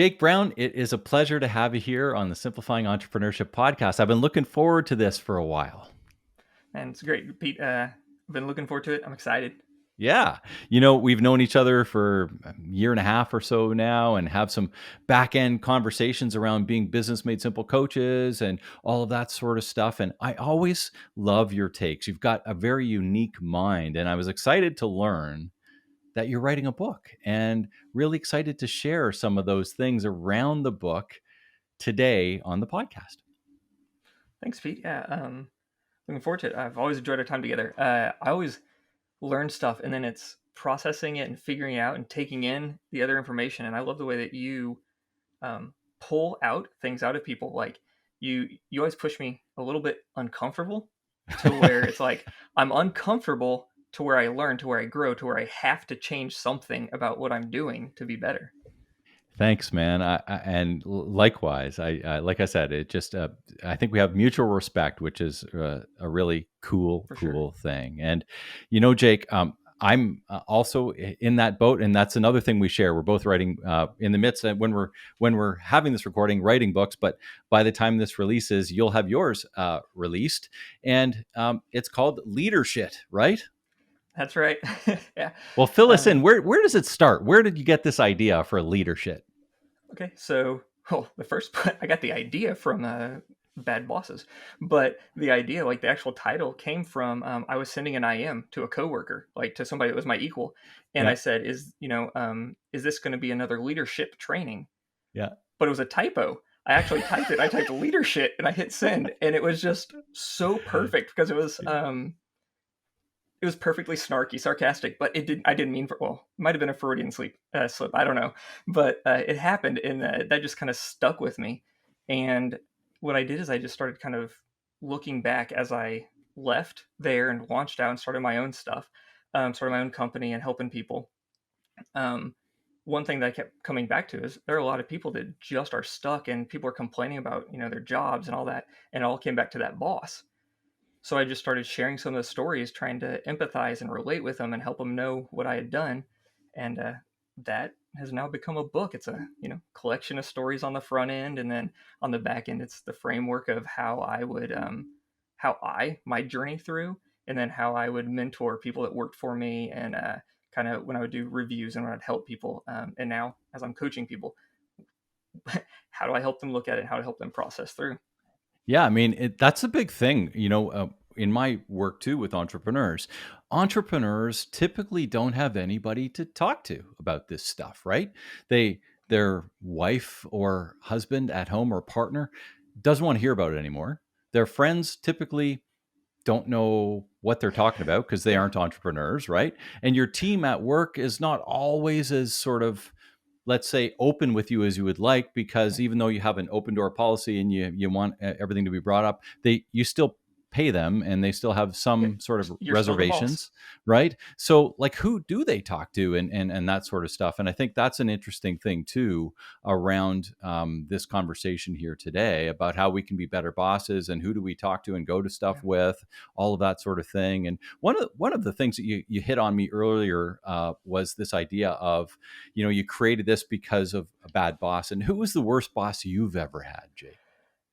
Jake Brown, it is a pleasure to have you here on the Simplifying Entrepreneurship podcast. I've been looking forward to this for a while. And it's great, Pete. I've been looking forward to it. I'm excited. Yeah. We've known each other for a year and a half or so now and have some back end conversations around being business made simple coaches and all of that sort of stuff. And I always love your takes. You've got a very unique mind. And I was excited to learn that you're writing a book and really excited to share some of those things around the book today on the podcast. Thanks, Pete. Yeah, looking forward to it. I've always enjoyed our time together. I always learn stuff, and then it's processing it and figuring it out and taking in the other information. And I love the way that you pull out things out of people. Like you always push me a little bit uncomfortable to where it's like I'm uncomfortable to where I learn, to where I grow, to where I have to change something about what I'm doing to be better. Thanks, man. And likewise, like I said, it just I think we have mutual respect, which is a really cool, For sure. cool thing. And Jake, I'm also in that boat, and that's another thing we share. We're both writing in the midst of when we're having this recording, writing books. But by the time this releases, you'll have yours released, and it's called LEADERSH, right? That's right. Yeah. Well, fill us in. Where does it start? Where did you get this idea for LEADERSH? Okay, so the first I got the idea from Bad Bosses, but the idea, like the actual title, came from I was sending an IM to a coworker, like to somebody that was my equal, and Yeah, I said, is this going to be another leadership training? yeah. But it was a typo. I actually typed it. I typed leadership and I hit send, and it was just so perfect because it was perfectly snarky, sarcastic, but I didn't mean for. Well, it might have been a Freudian slip. I don't know, but it happened, and that just kind of stuck with me. And what I did is I just started kind of looking back as I left there and launched out and started my own stuff, started my own company and helping people. One thing that I kept coming back to is there are a lot of people that just are stuck, and people are complaining about their jobs and all that, and it all came back to that boss. So I just started sharing some of the stories, trying to empathize and relate with them and help them know what I had done. And that has now become a book. It's a collection of stories on the front end, and then on the back end, it's the framework of how I would my journey through, and then how I would mentor people that worked for me, and kind of when I would do reviews and when I'd help people. And now as I'm coaching people, how do I help them look at it? How to help them process through? Yeah, I mean, that's a big thing, in my work too with entrepreneurs. Entrepreneurs typically don't have anybody to talk to about this stuff, right? Their wife or husband at home or partner doesn't want to hear about it anymore. Their friends typically don't know what they're talking about because they Yeah, aren't entrepreneurs, right? And your team at work is not always as sort of, let's say, open with you as you would like, because even though you have an open door policy and you want everything to be brought up, you still pay them and they still have yeah. some sort of You're still the boss. reservations, right? So like, who do they talk to, and that sort of stuff. And I think that's an interesting thing too around this conversation here today about how we can be better bosses and who do we talk to and go to stuff Yeah. with, all of that sort of thing. And one of the things that you hit on me earlier was this idea of, you created this because of a bad boss. And who was the worst boss you've ever had, Jake?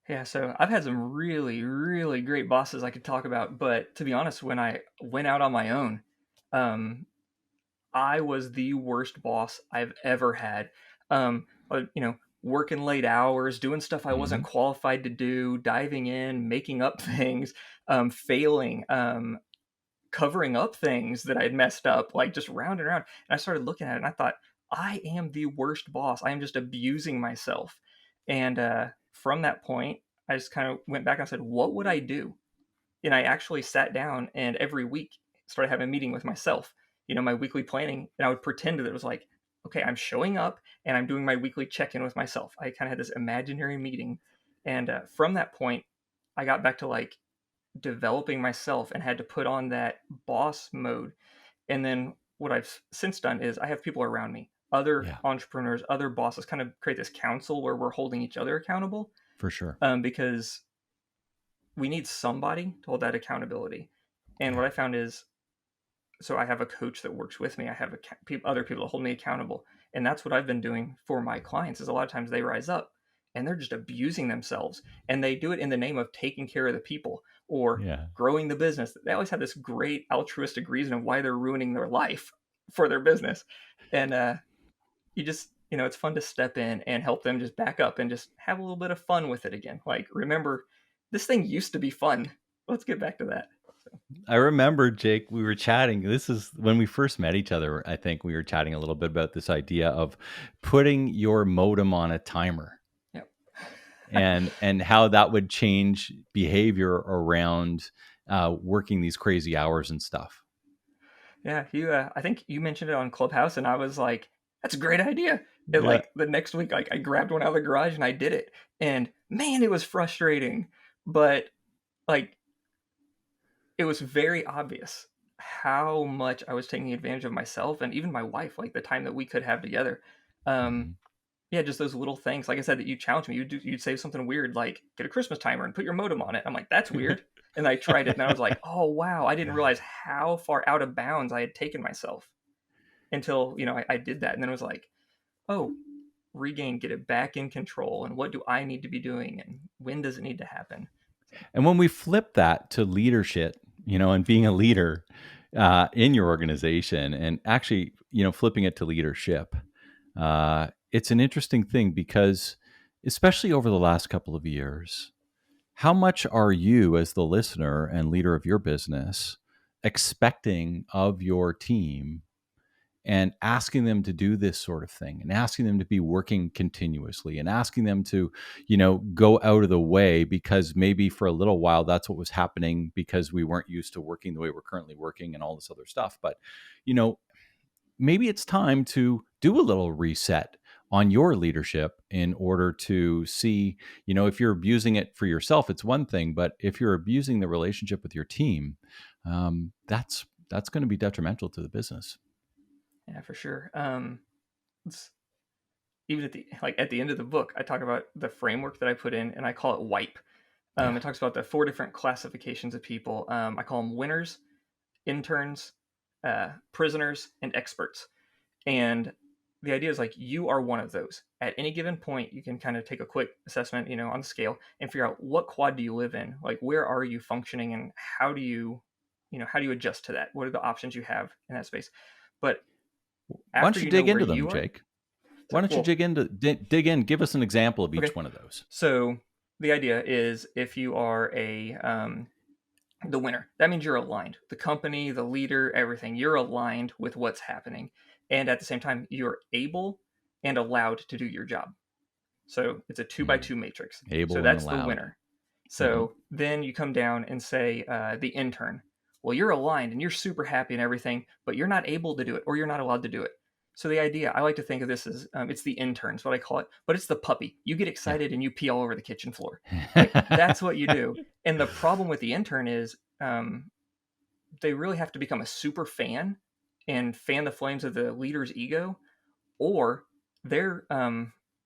Yeah, so I've had some really, really great bosses I could talk about, but to be honest, when I went out on my own, um, I was the worst boss I've ever had. Working late hours, doing stuff I wasn't Hmm. qualified to do, diving in, making up things, failing, covering up things that I'd messed up, like just round and round. And I started looking at it and I thought, I am the worst boss. I am just abusing myself. And from that point, I just kind of went back and said, what would I do? And I actually sat down and every week started having a meeting with myself, my weekly planning. And I would pretend that it was like, okay, I'm showing up and I'm doing my weekly check in with myself. I kind of had this imaginary meeting. And from that point, I got back to like developing myself and had to put on that boss mode. And then what I've since done is I have people around me, other Yeah, entrepreneurs, other bosses, kind of create this council where we're holding each other accountable, for sure. because we need somebody to hold that accountability. And what Yeah. I found is, so I have a coach that works with me. I have other people that hold me accountable, And that's what I've been doing for my clients is a lot of times they rise up and they're just abusing themselves, and they do it in the name of taking care of the people or Yeah. growing the business. They always have this great altruistic reason of why they're ruining their life for their business. And you just, it's fun to step in and help them just back up and just have a little bit of fun with it again. Like, remember, this thing used to be fun. Let's get back to that. So, I remember, Jake, we were chatting. This is when we first met each other. I think we were chatting a little bit about this idea of putting your modem on a timer yeah. and how that would change behavior around working these crazy hours and stuff. Yeah, I think you mentioned it on Clubhouse, and I was like, "That's a great idea." And Yeah. like the next week, like I grabbed one out of the garage and I did it, and man, it was frustrating, but like it was very obvious how much I was taking advantage of myself and even my wife, like the time that we could have together. Um, Mhm. yeah, just those little things. Like I said, that you challenged me. You'd say something weird like get a Christmas timer and put your modem on it. I'm like, that's weird. And I tried it, and I was like, oh wow, I didn't realize how far out of bounds I had taken myself until I did that, and then it was like, oh, regain, get it back in control, and what do I need to be doing, and when does it need to happen? So, And when we flip that to leadership, and being a leader in your organization, and actually, flipping it to leadership, it's an interesting thing because, especially over the last couple of years, how much are you, as the listener and leader of your business, expecting of your team and asking them to do this sort of thing and asking them to be working continuously and asking them to go out of the way because maybe for a little while that's what was happening because we weren't used to working the way we're currently working and all this other stuff. But you know maybe it's time to do a little reset on your leadership in order to see, if you're abusing it for yourself, it's one thing, but if you're abusing the relationship with your team, that's going to be detrimental to the business. yeah, for sure. It's, even at the end of the book, I talk about the framework that I put in, and I call it WIPE. Yeah. It talks about the four different classifications of people. I call them winners, interns, prisoners, and experts. And the idea is like you are one of those. At any given point, you can kind of take a quick assessment, on the scale and figure out what quad do you live in? Like where are you functioning and how do you adjust to that? What are the options you have in that space? But Why after don't you you know dig where into them, you are, Jake? Why so don't you well, dig in? Give us an example of okay. each one of those. So the idea is if you are the winner, that means you're aligned. The company, the leader, everything, you're aligned with what's happening. And at the same time, you're able and allowed to do your job. So it's a two by Mhm. two matrix. So Able and that's the allowed. winner. Hmm. So then you come down and say the intern. Well, you're aligned and you're super happy and everything, but you're not able to do it or you're not allowed to do it. So the idea, I like to think of this as it's the intern, is what I call it, but it's the puppy. You get Yeah. excited and you pee all over the kitchen floor. Like that's what you do. And the problem with the intern is they really have to become a super fan and fan the flames of the leader's ego, or they're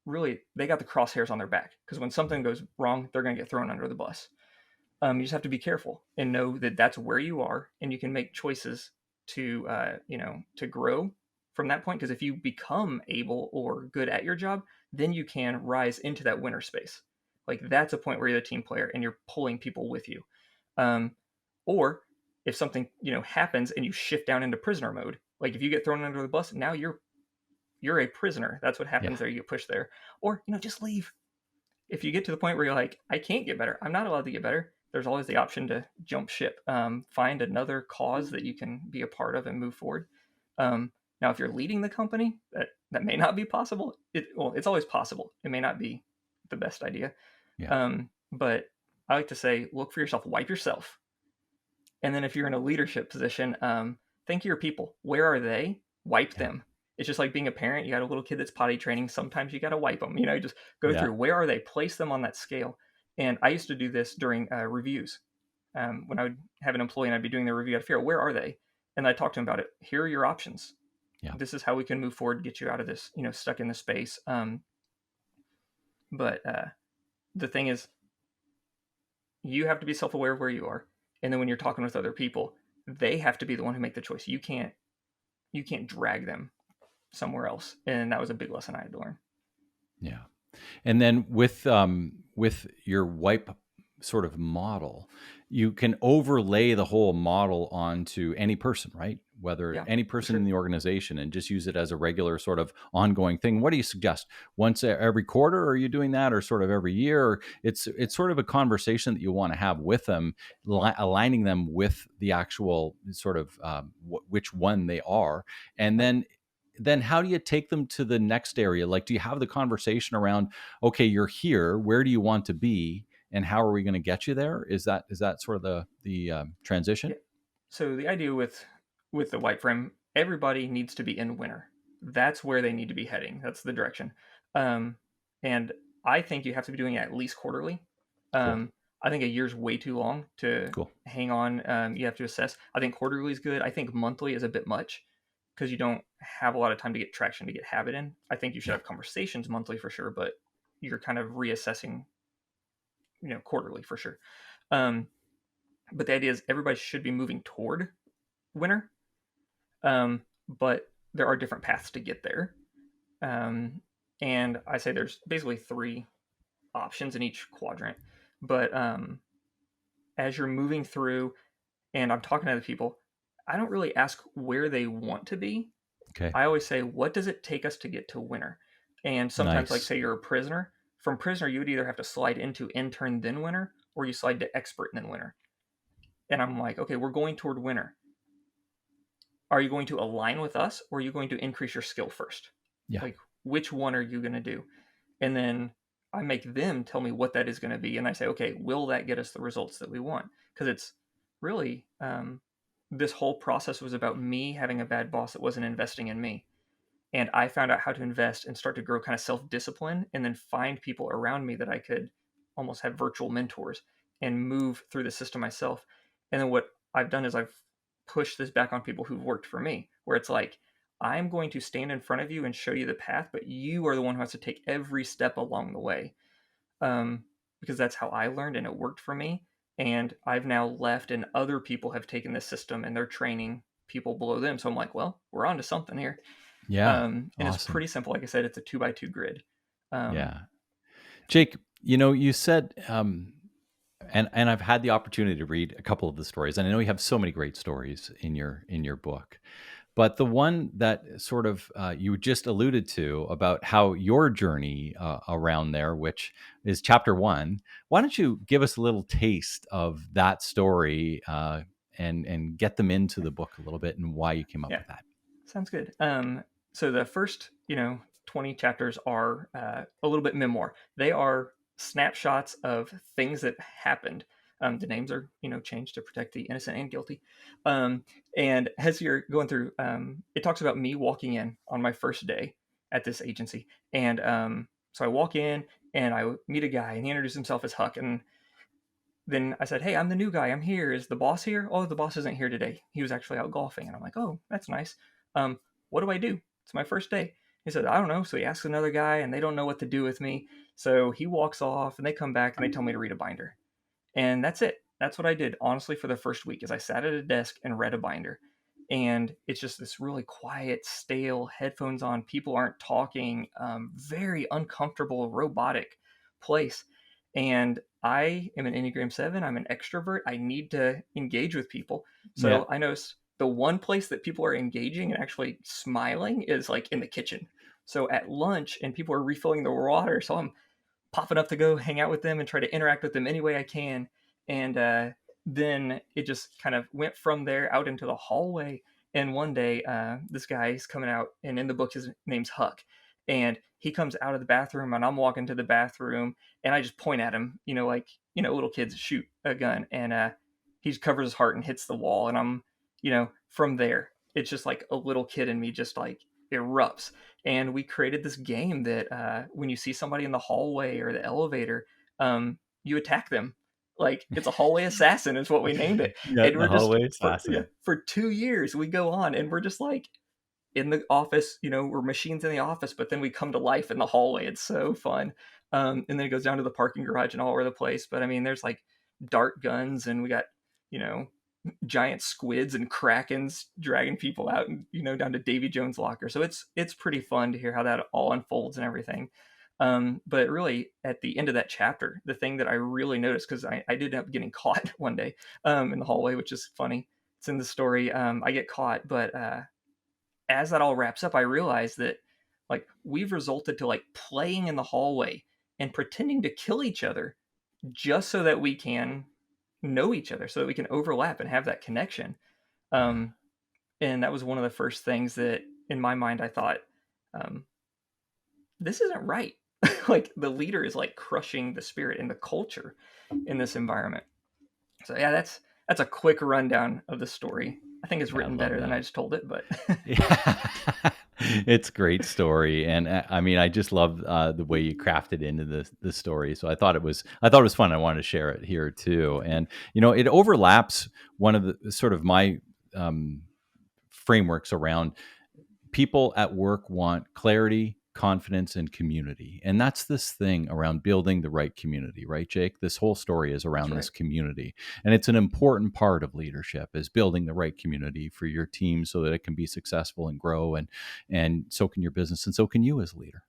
really they got the crosshairs on their back because when something goes wrong, they're going to get thrown under the bus. You just have to be careful and know that that's where you are, and you can make choices to to grow from that point. Because if you become able or good at your job, then you can rise into that winner space. Like that's a point where you're the team player and you're pulling people with you. Um, or if something happens and you shift down into prisoner mode, like if you get thrown under the bus, now you're a prisoner. That's what Yeah. happens there. You get pushed there, or just leave. If you get to the point where you're like, I can't get better, I'm not allowed to get better. There's always the option to jump ship, find another cause that you can be a part of and move forward. Now, if you're leading the company, that may not be possible. It's always possible. It may not be the best idea, Yeah. but I like to say, look for yourself, wipe yourself, and then if you're in a leadership position, think of your people. Where are they? Wipe Yeah. them. It's just like being a parent. You got a little kid that's potty training. Sometimes you got to wipe them. Just go Yeah. through where are they? Place them on that scale. And I used to do this during reviews. When I would have an employee and I'd be doing the review, I'd figure out where are they, and I'd talk to them about it. Here are your options. Yeah. This is how we can move forward, get you out of this, stuck in this space. But the thing is, you have to be self-aware of where you are, and then when you're talking with other people, they have to be the one who make the choice. You can't drag them. somewhere else. And that was a big lesson I had to learn. Yeah. And then with your wipe sort of model, you can overlay the whole model onto any person, right? Whether Yeah, any for person in sure. the organization, and just use it as a regular sort of ongoing thing. What do you suggest? Once every quarter, are you doing that, or sort of every year? Or it's sort of a conversation that you want to have with them, aligning them with the actual sort of which one they are, and Right. then how do you take them to the next area? Like, do you have the conversation around, okay, you're here, where do you want to be, and how are we going to get you there? Is that sort of the transition? Yeah. So the idea with the white frame, everybody needs to be in winter. That's where they need to be heading. That's the direction. Um, and I think you have to be doing it at least quarterly. Cool. I think a year's way too long to Cool. hang on. You have to assess. I think quarterly is good. I think monthly is a bit much because you don't have a lot of time to get traction to get habit in. I think you should Yeah. have conversations monthly for sure, but you're kind of reassessing, quarterly for sure. Um, but the idea is everybody should be moving toward winter, but there are different paths to get there. Um, and I say there's basically three options in each quadrant. But as you're moving through and I'm talking to other people, I don't really ask where they want to be. Okay. I always say, what does it take us to get to winter? And sometimes, like, Nice. say you're a prisoner. From prisoner, you would either have to slide into intern, then winter, or you slide to expert, then winter. And I'm like, okay, we're going toward winter. Are you going to align with us or are you going to increase your skill first? Yeah. Like, which one are you going to do? And then I make them tell me what that is going to be. And I say, okay, will that get us the results that we want? Because it's really, this whole process was about me having a bad boss that wasn't investing in me. And I found out how to invest and start to grow kind of self discipline and then find people around me that I could almost have virtual mentors and move through the system myself. And then what I've done is I've pushed this back on people who've worked for me, where it's like, I'm going to stand in front of you and show you the path, but you are the one who has to take every step along the way. Um, because that's how I learned and it worked for me. And I've now left, and other people have taken this system and they're training people below them. So I'm like, well, we're on to something here. Yeah. And it's Awesome. pretty simple. Like I said, it's a 2x2 grid. Um, Yeah. Jake, you said, and I've had the opportunity to read a couple of the stories, and I know you have so many great stories in your book. But the one that sort of you just alluded to about how your journey around there, which is chapter one, why don't you give us a little taste of that story, and get them into the book a little bit, and why you came up yeah, with that? sounds good. So the first, 20 chapters are a little bit memoir. They are snapshots of things that happened. The names are, changed to protect the innocent and guilty. Um, and as you're going through, it talks about me walking in on my first day at this agency. And so I walk in and I meet a guy and he introduced himself as Huck. And then I said, "Hey, I'm the new guy. I'm here. Is the boss here?" "Oh, the boss isn't here today. He was actually out golfing." And I'm like, "Oh, that's nice. What do I do? It's my first day." He said, "I don't know." So he asks another guy, and they don't know what to do with me. So he walks off, and they come back, and they tell me to read a binder. And that's it. That's what I did, honestly, for the first week. Is I sat at a desk and read a binder. And it's just this really quiet, stale, headphones on, people aren't talking, very uncomfortable, robotic place. And I am an Enneagram 7. I'm an extrovert. I need to engage with people. Yeah. So I noticed the one place that people are engaging and actually smiling is like in the kitchen. So at lunch, and people are refilling the water. So I'm popping up to go hang out with them and try to interact with them any way I can. And then it just kind of went from there out into the hallway. And one day, this guy's coming out, and in the book, his name's Huck. And he comes out of the bathroom, and I'm walking to the bathroom, and I just point at him, like, little kids shoot a gun. And he covers his heart and hits the wall. And I'm, from there, it's just like a little kid in me just like erupts. And we created this game that when you see somebody in the hallway or the elevator, you attack them. Like, it's a hallway assassin is what we named it. Yeah, And the we're just hallway yeah, assassin. for 2 years we go on, and we're just like in the office, we're machines in the office, but then we come to life in the hallway. It's so fun. And then it goes down to the parking garage and all over the place. But I mean, there's like dart guns, and we got, you know giant squids and krakens dragging people out, and down to Davy Jones' locker. So it's pretty fun to hear how that all unfolds and everything. But really, at the end of that chapter, the thing that I really noticed, because I did end up getting caught one day in the hallway, which is funny. It's in the story. I get caught, but as that all wraps up, I realize that like we've resulted to like playing in the hallway and pretending to kill each other just so that we can know each other, so that we can overlap and have that connection. Yeah. Um, and that was one of the first things that in my mind I thought, um, this isn't right. Like the leader is like crushing the spirit and the culture in this environment. So yeah, that's a quick rundown of the story. I think it's Yeah, I written love better than that. I just told it, but Yeah. It's a great story, and I mean, I just love the way you crafted into the story. So I thought it was fun. I wanted to share it here too, and it overlaps one of the sort of my um, frameworks around people at work want clarity, confidence, and community. And that's this thing around building the right community, right, Jake? This whole story is that's around right. this community. And it's an important part of leadership is building the right community for your team so that it can be successful and grow, and so can your business and so can you as a leader.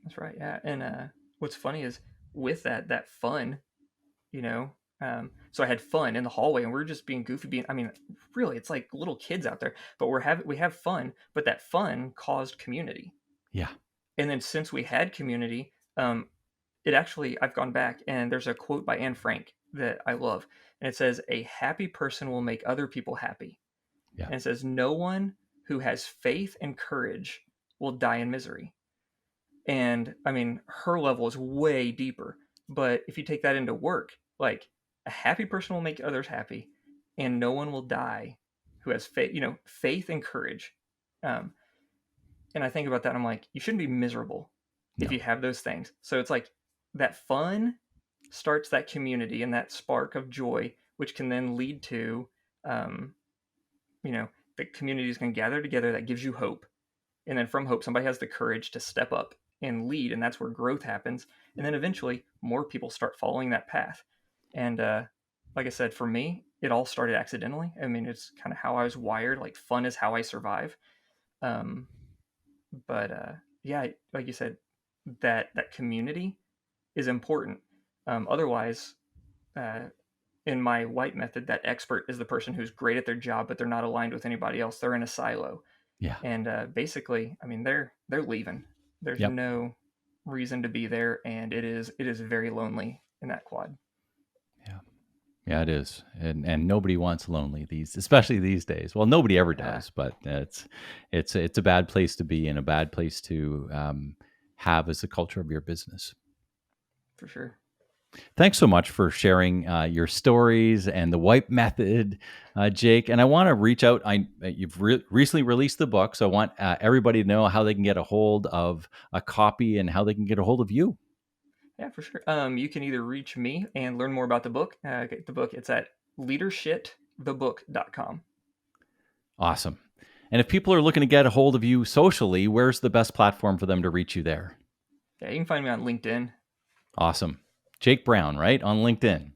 That's right. Yeah. And what's funny is with that fun, you know, so I had fun in the hallway, and we're just being goofy, being. I mean, really, it's like little kids out there, but we have fun, but that fun caused community. Yeah. And then since we had community, it actually I've gone back and there's a quote by Anne Frank that I love, and it says, "A happy person will make other people happy," Yeah. and it says, "No one who has faith and courage will die in misery." And I mean, her level is way deeper. But if you take that into work, like a happy person will make others happy, and no one will die who has faith, faith and courage. Um, and I think about that, and I'm like, you shouldn't be miserable if you No. have those things. So it's like that fun starts that community and that spark of joy, which can then lead to, um, you know, the communities can gather together. That gives you hope, and then from hope somebody has the courage to step up and lead, and that's where growth happens. And then eventually more people start following that path. And like I said, for me it all started accidentally. I mean, it's kind of how I was wired. Like fun is how I survive. um, but yeah, like you said, that community is important. Otherwise, uh, in my white method, that expert is the person who's great at their job but they're not aligned with anybody else. They're in a silo. Yeah. And basically, I mean, they're leaving. There's Yep. no reason to be there, and it is very lonely in that quad. Yeah. Yeah, it is, and nobody wants lonely especially these days. Well, nobody ever Yeah, does, but it's a bad place to be and a bad place to have as the culture of your business. for sure. Thanks so much for sharing your stories and the wipe method, Jake. And I want to reach out. You've recently released the book, so I want everybody to know how they can get a hold of a copy and how they can get a hold of you. Yeah, for sure. You can either reach me and learn more about the book. Get the book. It's at leadershipthebook.com. Awesome. And if people are looking to get a hold of you socially, where's the best platform for them to reach you there? Yeah, you can find me on LinkedIn. Awesome. Jake Brown, right? On LinkedIn.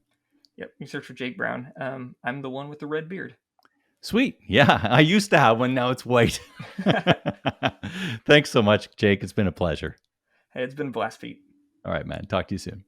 Yep, you search for Jake Brown. I'm the one with the red beard. Sweet. Yeah, I used to have one. Now it's white. Hey, Thanks so much, Jake. It's been a pleasure. it's been a blast, Pete. All right, man. Talk to you soon.